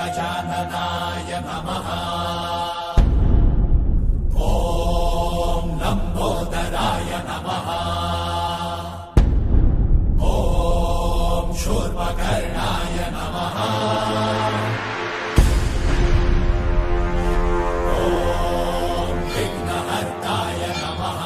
गजाननाय नमः। ॐ लम्बोदराय नमः। ॐ शूर्पकर्णाय नमः। ॐ विघ्नहर्ताय नमः।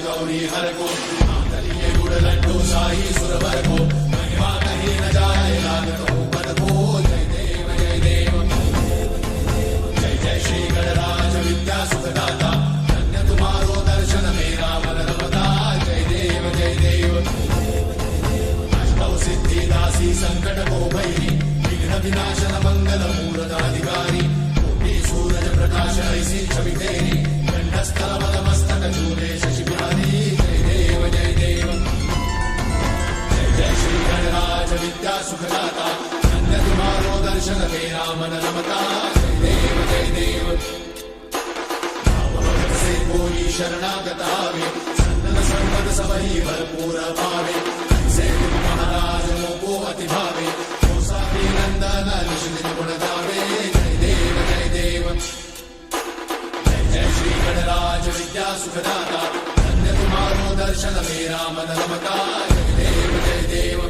गौरी हर को मातलिये गुड़ लड्डू साई सुरवर को महिमा कहीं न जाए लागत ऊपर को। जय देव जय देव जय जय श्री गणराज विद्या सुखदाता धन्य तुम्हारो दर्शन मेरा मन रमता। जय देव जय देव अष्टौ सिद्धि दासी संकट को भैरी विघ्न विनाशन मंगल मूर्धाधिकारी कोटि सूरज प्रकाश ऐसी छवि तेरी कंठस्थल मस्तक झूले शशि बिहारी। जय देव जय देव जय जय श्री गणराज विद्या सुखदाता धन्य तुम्हारो दर्शन मेरा मन रमता। जय देव जय देव भाव से कोई शरणागत आवे सन्नत संपद सबही भरपूर भावे। ऐसे तुम महाराज को अति भावे गोसावी नंदन निश्चित गुण गावे। जय देव जय देव जय श्री गणराज विद्या सुखदाता धन्य तुम्हारो दर्शन मेरा मन रमता। जय देव जय देव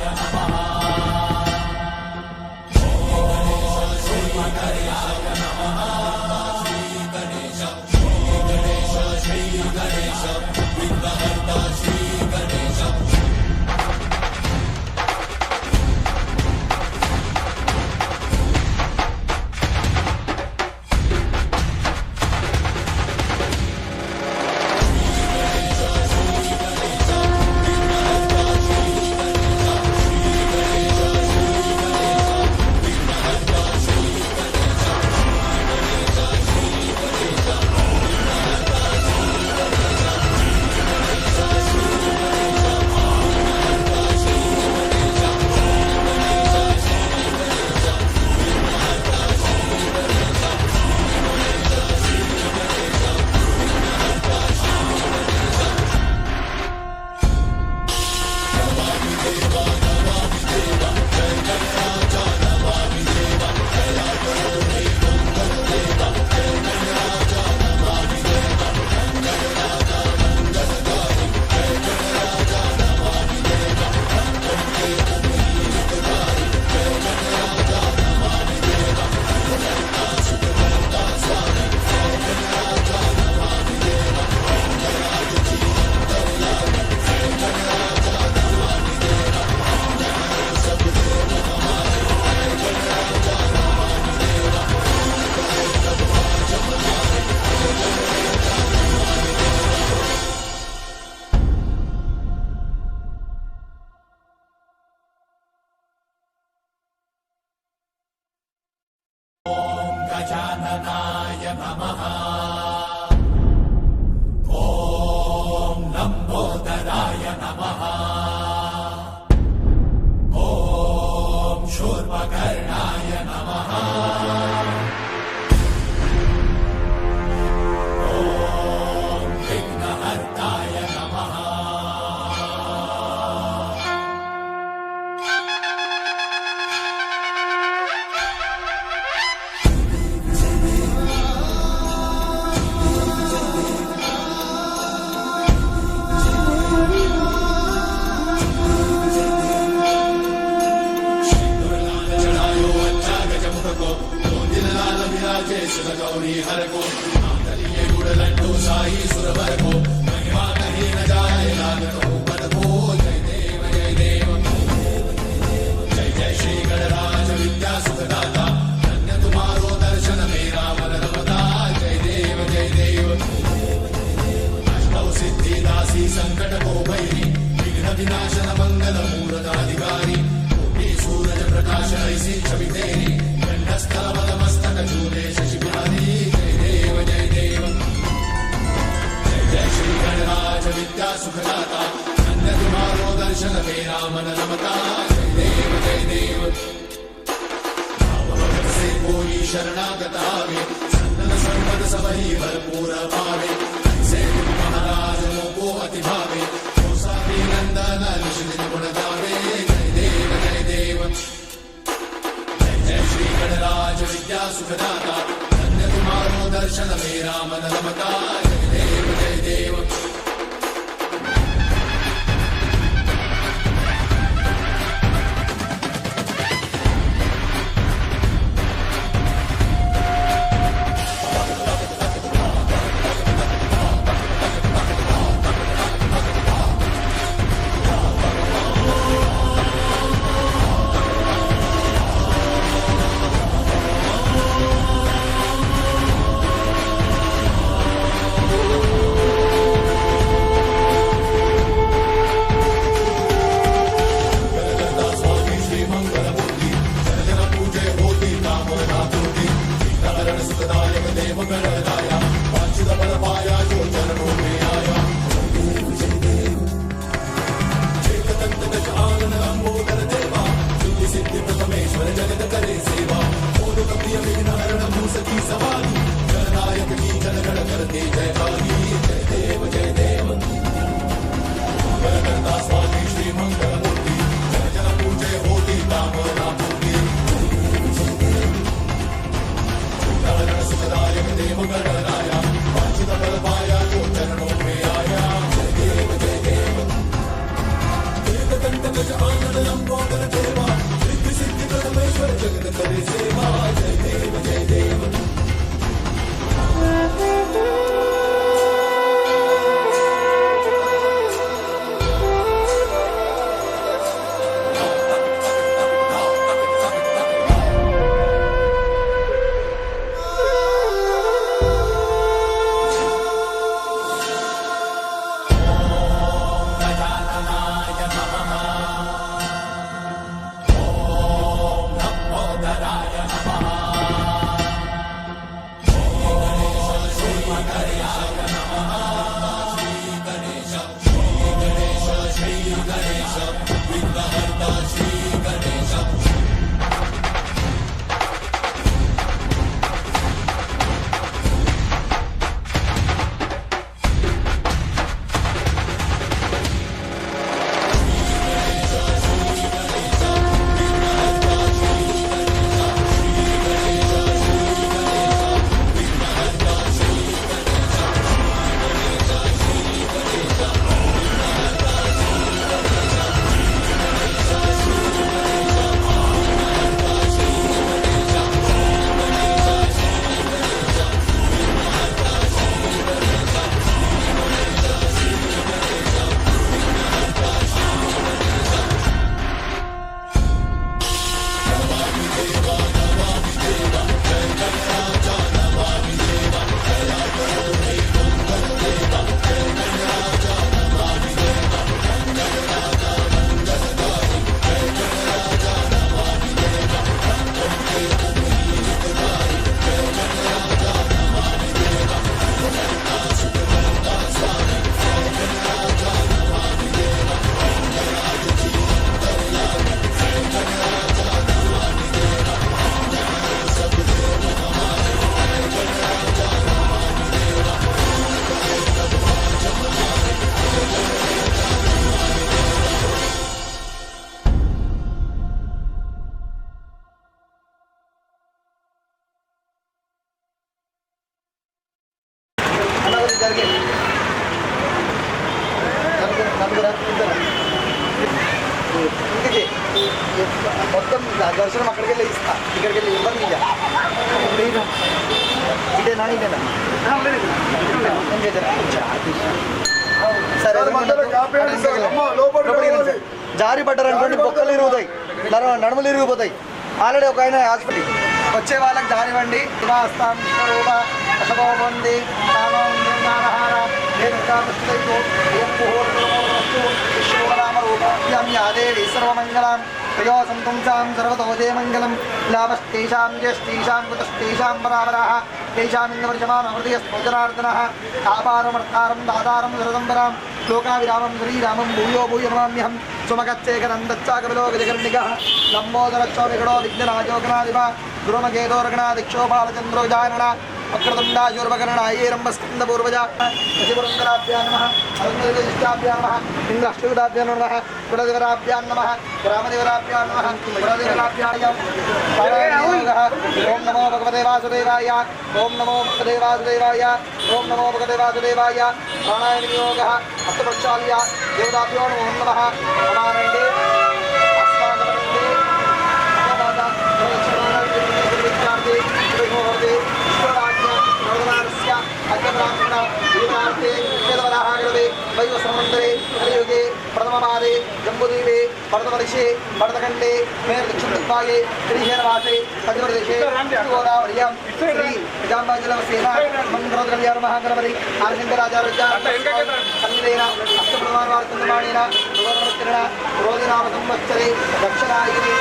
नमः। गजाननाय नमः। ॐ लम्बोदराय नमः। ॐ शूर्पकर्णाय नमः। ॐ विघ्नहर्ताय नमः। गौरी हर को मातलिये गुड़ लड्डू साई सुरवर को महिमा कहीं न जाए लागत ऊपर को। जय देव जय देव जय जय श्री गणराज विद्या सुखदाता धन्य तुम्हारो दर्शन मेरा मन रमता। जय देव जय देव अष्टौ सिद्धि दासी संकट को भैरी विघ्न विनाशन मंगल मूर्ताधिकारी कोटि सूरज प्रकाश ऐसी छवि तेरी कंठस्थल मस्तक झूले शशि विद्या सुखदाता धन्य तुम्हारो दर्शन मेरा मन रमता। जय देव जय देव भगत से कोई शरणागत आवे संतन संपद सबही भरपूर पावे। ऐसे तुम महाराज को अति भावे सारी नंदन निश्चित गुण गावे। जय देव जय देव जय जय श्री गणराज विद्या सुखदाता धन्य तुम्हारो दर्शन मेरा मन रमता। जय देव जय देव Raya మొత్తం దర్శనం అక్కడికి వెళ్ళి ఇస్తా, ఇక్కడికి వెళ్ళి ఇవ్వని ఇదేనా ఇదేనా సరే జారి పడ్డారనుకోండి బొక్కలు ఇరుగుతాయి, నడుములు ఇరిగిపోతాయి. ఆల్రెడీ ఒక ఆయన హాస్పిటల్ వచ్చే వాళ్ళకి దానివ్వండి. దేవి సర్వమంగళం ప్రయో సంతుంసాం సర్వతోదే మంగళం లాభస్తేషాం జ్యేష్ఠేషాం కుతస్తేషాం పరాపరాః తేషామింద్రవర్జమానమృతయస్పోజనార్దనః ఆపారమర్థారం దాదారం సరదంబరాం లోకావిరామం శ్రీరామం భూయో భూయ నమామ్యహం సుమగచ్చేకరం దచ్చాకవిలో గజకర్ణికः లంబోదరక్షో విగడో విఘ్నరాజోగణాధిప ధ్రువమకేతోర్గణాదిక్షో బాలచంద్రో జానన వక్రతుండాశూర్వకరణాయేరంబస్కందపూర్వజ శశిపురందరాభ్యాం నమః అరుణోదయజిష్టాభ్యాం నమః ఇంద్రాష్టవిదాభ్యాం నమః కులదేవరాభ్యాం నమః గ్రామదేవరాభ్యాం నమః కులదేవరాభ్యాం ఓం నమో భగవతే వాసుదేవాయ ఓం నమో భగవతే వాసుదేవాయ ఓం నమో భగవతే వాసుదేవాయ ప్రాణాయామ వినియోగः అష్టపక్షాల్య దేవతాభ్యో నమో నమః సమానండి అస్మాకమండి కలియుగే ప్రథమపాదే జంబుదీపే భరతవర్షే భరతఖండే మేర్దక్షిణదిగ్భాగే శ్రీశైలవాసే మధ్యప్రదేశే గోదావర్యాం శ్రీ నిజాంబాజలవసేన మంగళోదకళ్యాణ మహాగణపతి ఆర్శంకరాచార్య సన్నిధేన అష్టప్రమాణవార్తందమాణేన భగవద్భక్తిరేణ క్రోధినామ సంవత్సరే దక్షిణాయనే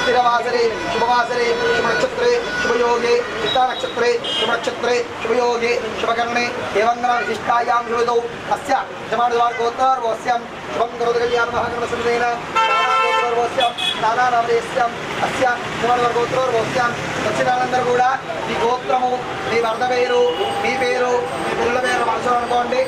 స్థిరవాసరే శుభవాసరే శుభనక్షత్రే శుభయోగే చిత్తానక్షత్రే శుభనక్షత్రే శుభయోగే శుభకర్ణే దేవంగన విశిష్టాయాం శుభదౌ అస్య జమాడువార్గోత్తర్వస్యాం శుభం కరోతు కళ్యాణ మహాగణసన్నిధేన నానాగోత్రోర్వస్యాం నానానామదేశ్యాం అస్య జమాడువార్గోత్రోర్వస్యాం వచ్చినందరూ కూడా మీ గోత్రము మీ భర్త పేరు మీ పేరు మీ పిల్లల పేరు మనసు అనుకోండి.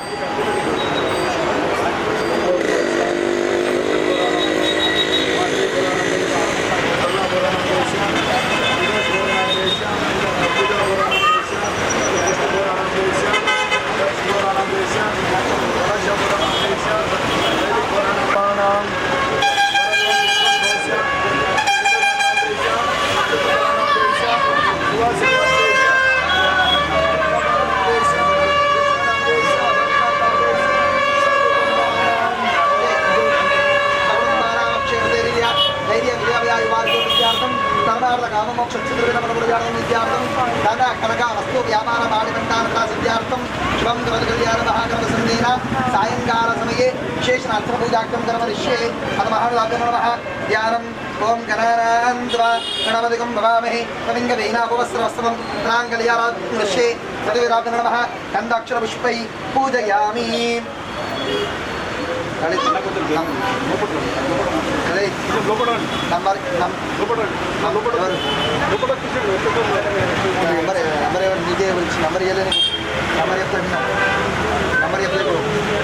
సాయంకాల సమయే విశేషణార్థపూజాఖ్యం కర్మరిష్యే అత మహానుభావ్యమనమః ధ్యానం ఓం గణానాన్వా గణపతికం భవామహే కవింగవీనాపవస్త్రవస్త్రం ప్రాంగళ్యారాధ్యే పృథివీరాభ్యనమః గంధాక్షరపుష్పై పూజయామి. నీకే వచ్చి నంబర్ ఇవ్వలేని నంబర్ చెప్తాను నంబర్ చెప్పలేదు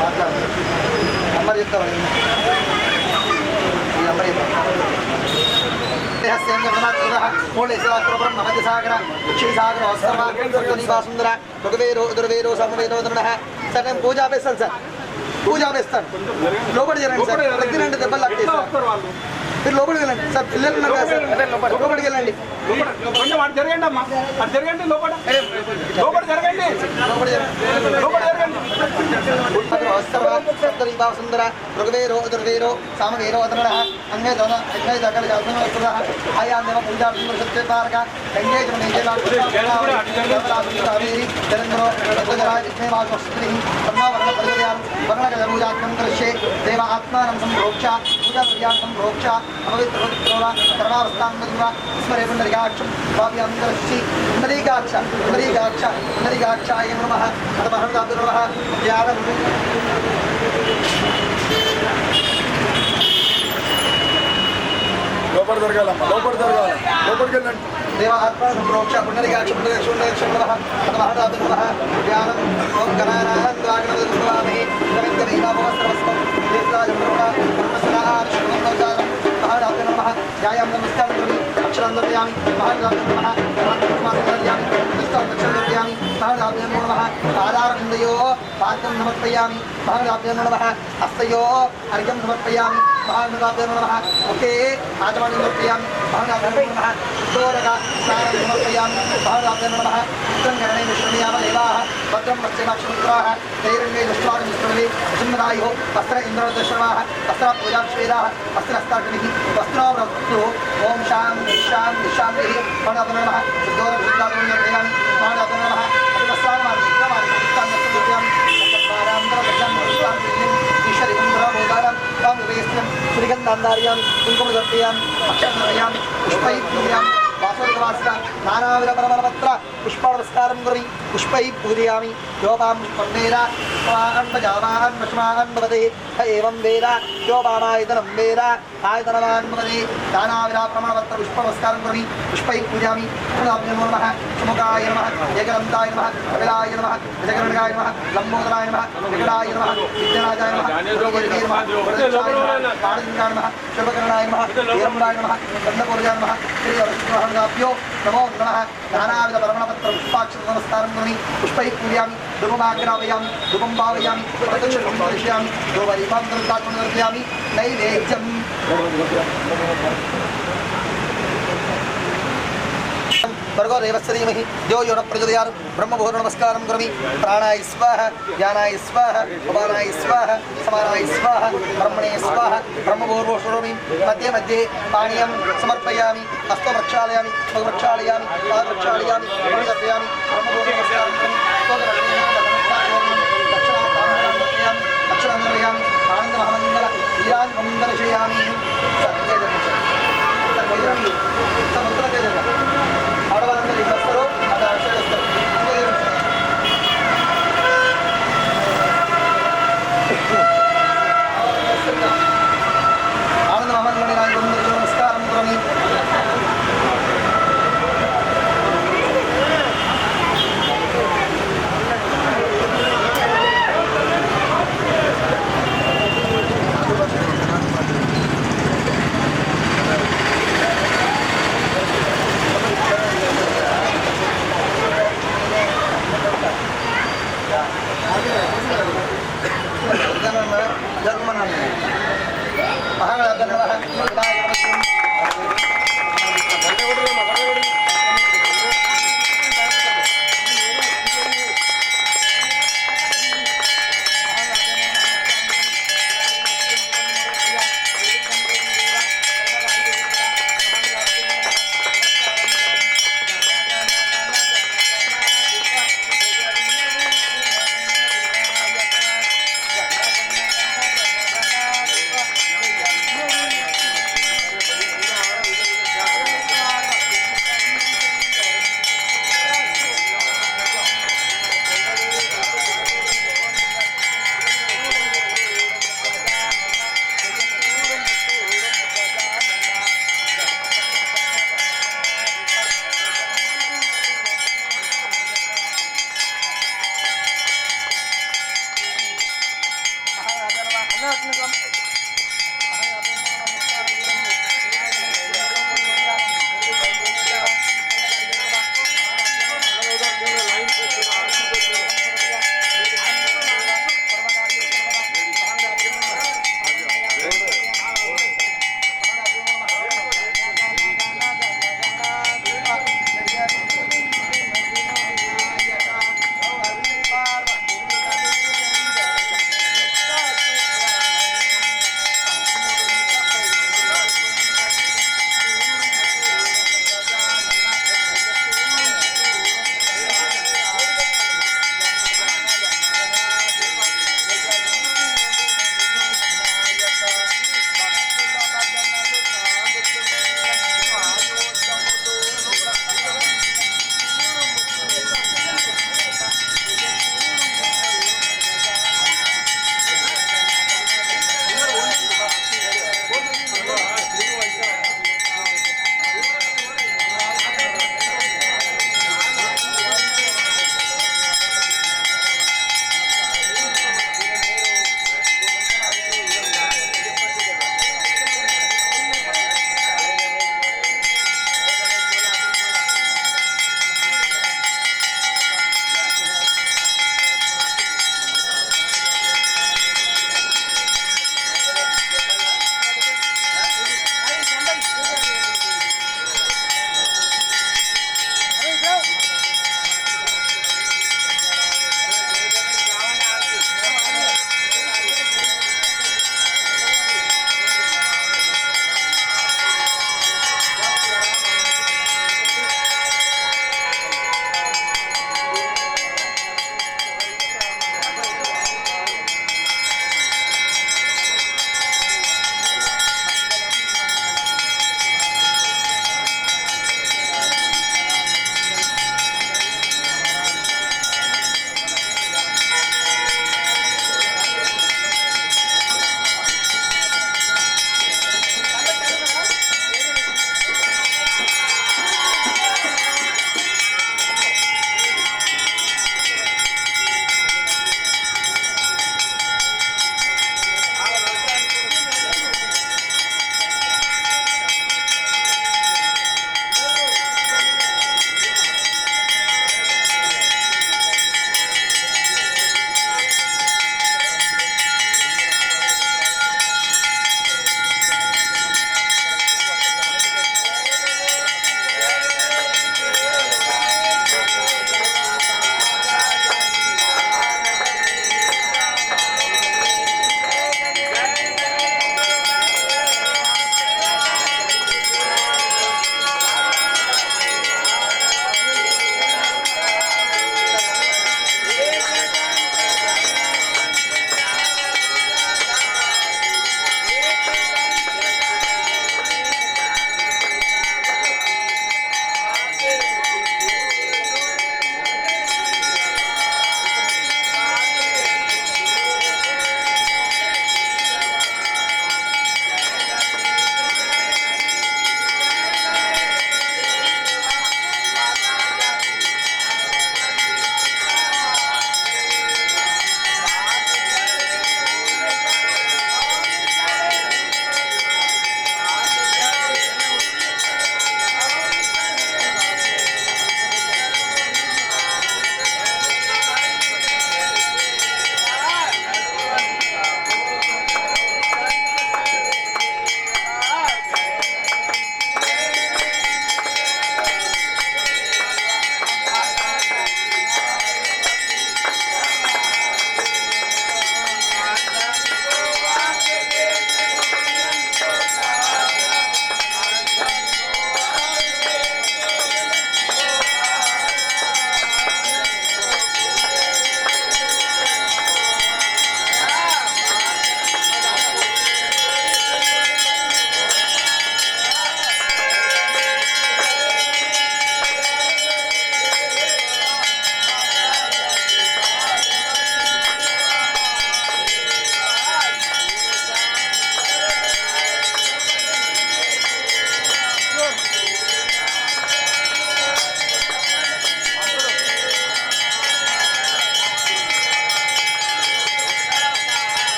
మాట్లాడు నంబర్ చెప్తాను ఈ నంబర్ చెప్తాను నమతిసాగర క్షీసాగర వస్త్రమాసుందర రుగవేరో దుర్వేరో సమవేరోదన సార్ నేను పూజ ఆపేస్తాను సార్ పూజ ఆపేస్తాను లోపలికి జరండి సార్ దగ్గరండి దెబ్బలు లాక్తే మీరు లోపలికి వెళ్ళండి సార్ పిల్లలు ఉన్నారు కదా సార్ లోపలికి వెళ్ళండి జరగండి అమ్మా జరగండి లోపల లోపల జరగండి లోపల జరగండి సుందర రుగవేరో దుర్వేరో సామవేరో అదన అంగే దన అంగే దకల జాతన వస్తున ఆయాన్దేవ పూజా సత్యతారక గంగే జమనేజలావేరి తెలంగాణ రత్నరాజ విష్ణువాస్త్రి సర్వావర్ణ పరివర్యాం వర్ణక పూజాత్మం కరిష్యే దేవ ఆత్మానం సంప్రోక్ష పూజా క్రియార్థం ప్రోక్ష అపవిత్రవతిత్రోల కర్మావస్థాంగ స్మరే పుండరీకాక్షం స్వాభ్యంతరక్షి పుండరీకాక్ష పుండరీకాక్ష పుండరీకాక్షాయ నమః అత మహర్దాతు నమః ధ్యానం లోపల జరగాలమ్మా లోపల జరగాలి లోపలికి వెళ్ళండి దేవ ఆత్మ సంప్రోక్ష పుండరీకాక్ష పుండరీక్ష నమః అత మహర్దాతు నమః ధ్యానం ఓం గణానాహంద్వాగణపతిర్భవామి గవింగవీనాపవస్త్రవస్త్రం దేవరాజప్రభ కర్మసనాహారశుభం మహారాజు నమః ధ్యాయాం నమస్కారం అక్షరం దర్శయామి మహారాజు నమః నమస్కారం దర్శయామి మహారాజు నమః ఆధారవిందయో पाद्यं समर्पयामि महागणाभ्यो नमः हस्तयो अर्घ्यं समर्पयामि महागणाभ्यो नमः ओके आचमनं समर्पयामि महागणाभ्यो नमः शुद्धोदक स्नानं समर्पयामि महागणाभ्यो नमः चित्रं गणे विश्रमयाम देवाः भद्रं पश्चिमाक्षमुद्राः दैरण्ये दुष्टान् विस्मृति सुन्दरायुः वस्त्र इन्द्रदर्शनाः वस्त्र पूजाश्वेदाः वस्त्रहस्ताग्निः वस्त्रावृत्तुः ओम शान्ति शान्ति शान्तिः महागणाभ्यो नमः शुद्धोदक शुद्धागमनं समर्पयामि महागणाभ्यो नमः अभिवस्त्राणि श्रीगंधांधार्यामि कुंकुमदर्पयामि अक्षरयामि पुष्पैपूजयामि वासोदवासिका नानाविधपरमपत्र पुष्पाणस्कारं करोमि पुष्पैः पूजयामि योपां पुष्पं स्वाहन्मजावाहन् वशमाहन् भवते एवं वेद योपामायतनं वेद आयतनवान् भवते नानाविधपरमपत्र पुष्पनमस्कारं करोमि पुष्पैः पूजयामि नमो नमः सुमुखाय नमः एकदन्ताय नमः कपिलाय नमः गजकर्णकाय नमः लम्बोदराय नमः विकटाय नमः विद्यराजाय नमः पाणिनिकाय नमः शुभकर्णाय नमः वीरम्बाय नमः कन्नपूर्जाय नमः श्रीवरसिंहाभ्यो नमो नमः नानाविधपरमपत्र पुष्पाक्षर नमस्कारं करोमि पुष्पैः पूजयामि धूपमाग्रापयामि धूपं भावयामि प्रदक्षिणं करिष्यामि गोपदीपं दर्पयामि नैवेद्यं भर्गो देवस्य धीमहि यो यो न प्रचोदयात् ब्रह्ममुहूर्त नमस्कारं करोमि प्राणाय स्वाहा ज्ञानाय स्वाहा उपानाय स्वाहा समानाय स्वाहा ब्रह्मणे स्वाहा ब्रह्ममुहूर्त करोमि मध्ये मध्ये पानीयं समर्पयामि हस्तं प्रक्षालयामि मुखं प्रक्षालयामि पादं प्रक्षालयामि प्रदर्शयामि ब्रह्ममुहूर्त नमस्कारं करोमि दक्षिणां निर्वयामि आनन्दमहामङ्गल वीरान्मङ्गलशयामि ఆడవాళ్ళందరూ ఇట్లా వస్తారు అది అక్షర వస్తారు ఆనంద మహమ్మద్ నమస్కారం కరోమి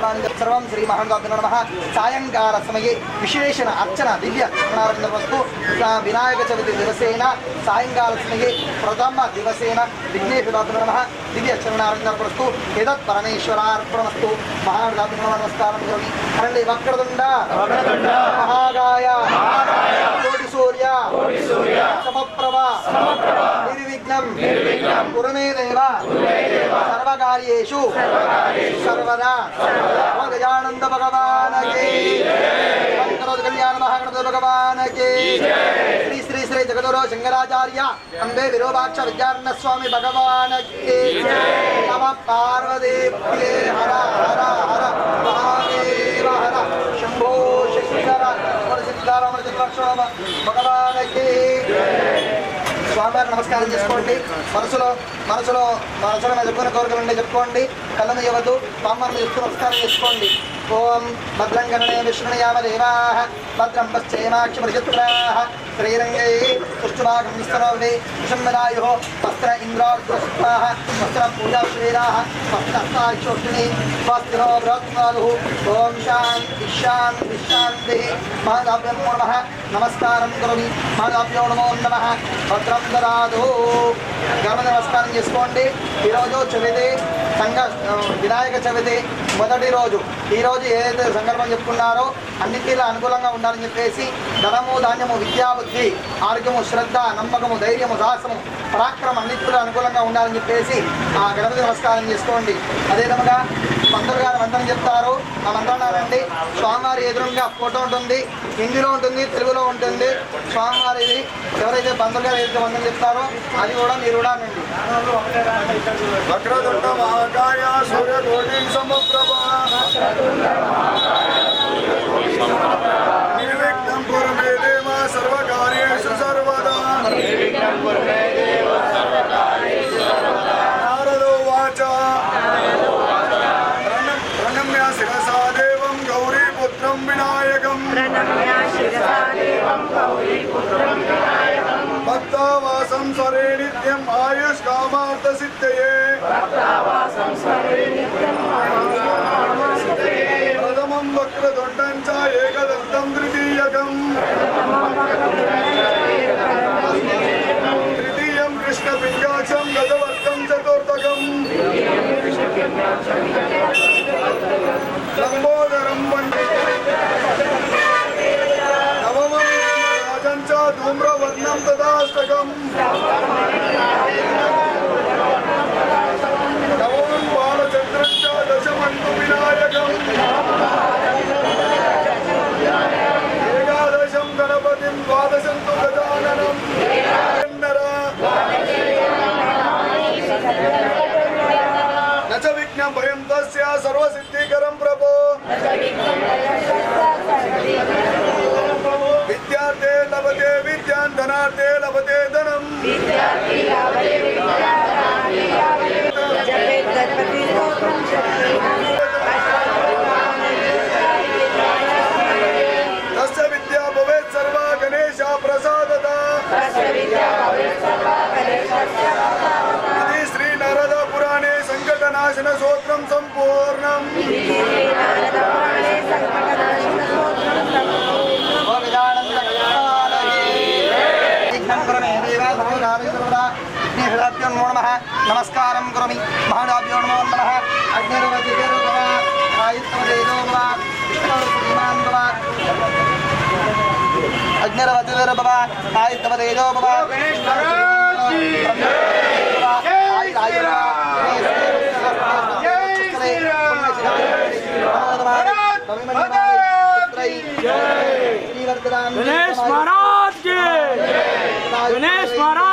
नमस्कारान् सर्वं श्री महानुभावाभ्यो नमः सायंकाल समये विशेषण अर्चना दिव्य वस्तु विनायक चतुर्थी दिवसेन सायंकाल समये प्रथम दिवसेन विघ्नेश्वराभ्यो नमः दिव्य वस्तु एतत् परमेश्वरार्पणमस्तु महानुभावाभ्यो नमः नमस्कारं करोमि अनन्ते वक्रतुण्ड महाकाय कोटि सूर्य समप्रभ निर्विघ्नं कुरु मे देव सर्वकार्येषु सर्वदा गजानंद भगवान की कल्याण महागणपति भगवान की श्री श्री श्री जगद्गुरु शंकराचार्य अंबे विरूपाक्ष विद्यारण्य स्वामी भगवान की नमः पार्वती हर हर हर महादेव हर शंभो शंकर सिद्धाराम चंद्राक्षर भगवान की స్వామివారికి నమస్కారం చేసుకోండి మనసులో మీద చెప్పుకునే కోరికలు చెప్పుకోండి కళ్ళ ఇవ్వద్దు స్వామివారిని చెప్తూ నమస్కారం చేసుకోండి ఓం భద్రం గణనే విష్ణుయామ దేవా భద్రం పశ్చేమాక్షిపరిచిత్రాః శ్రీరంగై పుష్టుభాగం విస్తరౌని విషంబనాయో వస్త్ర ఇంద్రాగ్రస్వాః వస్త్ర పూజా శ్రీరాః వస్త్రస్తాక్షోష్ణి స్వస్తినో బృహత్పాదుః ఓం శాంతి శాంతి శాంతి మహాదాభ్యో నమః నమస్కారం కరోమి మహాదాభ్యో నమో నమః భద్రం దదాతు గణపతి నమస్కారం చేసుకోండి ఈరోజు చవితి వినాయక చవితి మొదటి రోజు ఈరోజు ఏదైతే సంకల్పం చెప్పుకున్నారో అన్నింటిలో అనుకూలంగా ఉండాలని చెప్పేసి ధనము ధాన్యము విద్యా బుద్ధి ఆరోగ్యము శ్రద్ధ నమ్మకము ధైర్యము సాహసము పరాక్రమం అన్నింటిలో అనుకూలంగా ఉండాలని చెప్పేసి ఆ గణపతి నమస్కారం చేసుకోండి అదే విధంగా పంతులు గారు మంత్రం చెప్తారు ఆ మంత్రాన్ని స్వామివారి ఎదురుగా ఫోటో ఉంటుంది హిందీలో ఉంటుంది తెలుగులో ఉంటుంది స్వామివారిది ఎవరైతే పంతులు గారు ఏదైతే మంత్రం చెప్తారో అది కూడా మీరు కూడా అనండి వక్రతుండ మహాకాయ సూర్యకోటి సమప్రభ నిర్విఘ్నం కురు మే దేవ సర్వకార్యేషు సర్వదా నారదో వాచ ప్రణమ్య శిరసా దేవం గౌరీపుత్రం వినాయకం భక్తావాసం స్వరే నిత్యం ఆయుష్కామార్థ సిద్ధయే ప్రథమం వక్రతుండం చ ఏకదంతం తృతీయకం తృతీయం కృష్ణపింగాక్షం గజవర్గం చతుర్థకం లంబోదరం నవమం రాజం చ ధూమ్రవర్ణం తదాష్టకం నవమం బాలచంద్రం చ దశమంతు వినాయకం ఏకాదశం గణపతిం ద్వాదశం తు గజాననం నచ విఘ్నం భయం తస్య సర్వసిద్ధికరం ప్రభో విద్యార్థే లభతే విద్యాన్ ధనార్థే లభతే ధనం తస్య విద్యా భవేత్ సర్వ గణేశ ప్రసాదత ఇది శ్రీ నారద పురాణే సంకటనాశన స్తోత్రం సంపూర్ణం నమస్కారం కరోమి మహాదాభ్యో నమో నమః అగ్నిర్వతిర్భవ ఆయుష్మదేదో భవ విష్ణుర్శ్రీమాన్ భవ అగ్నిర్వతిర్భవ ఆయుష్మదేదో భవ गणेश महाराज के गणेश महाराज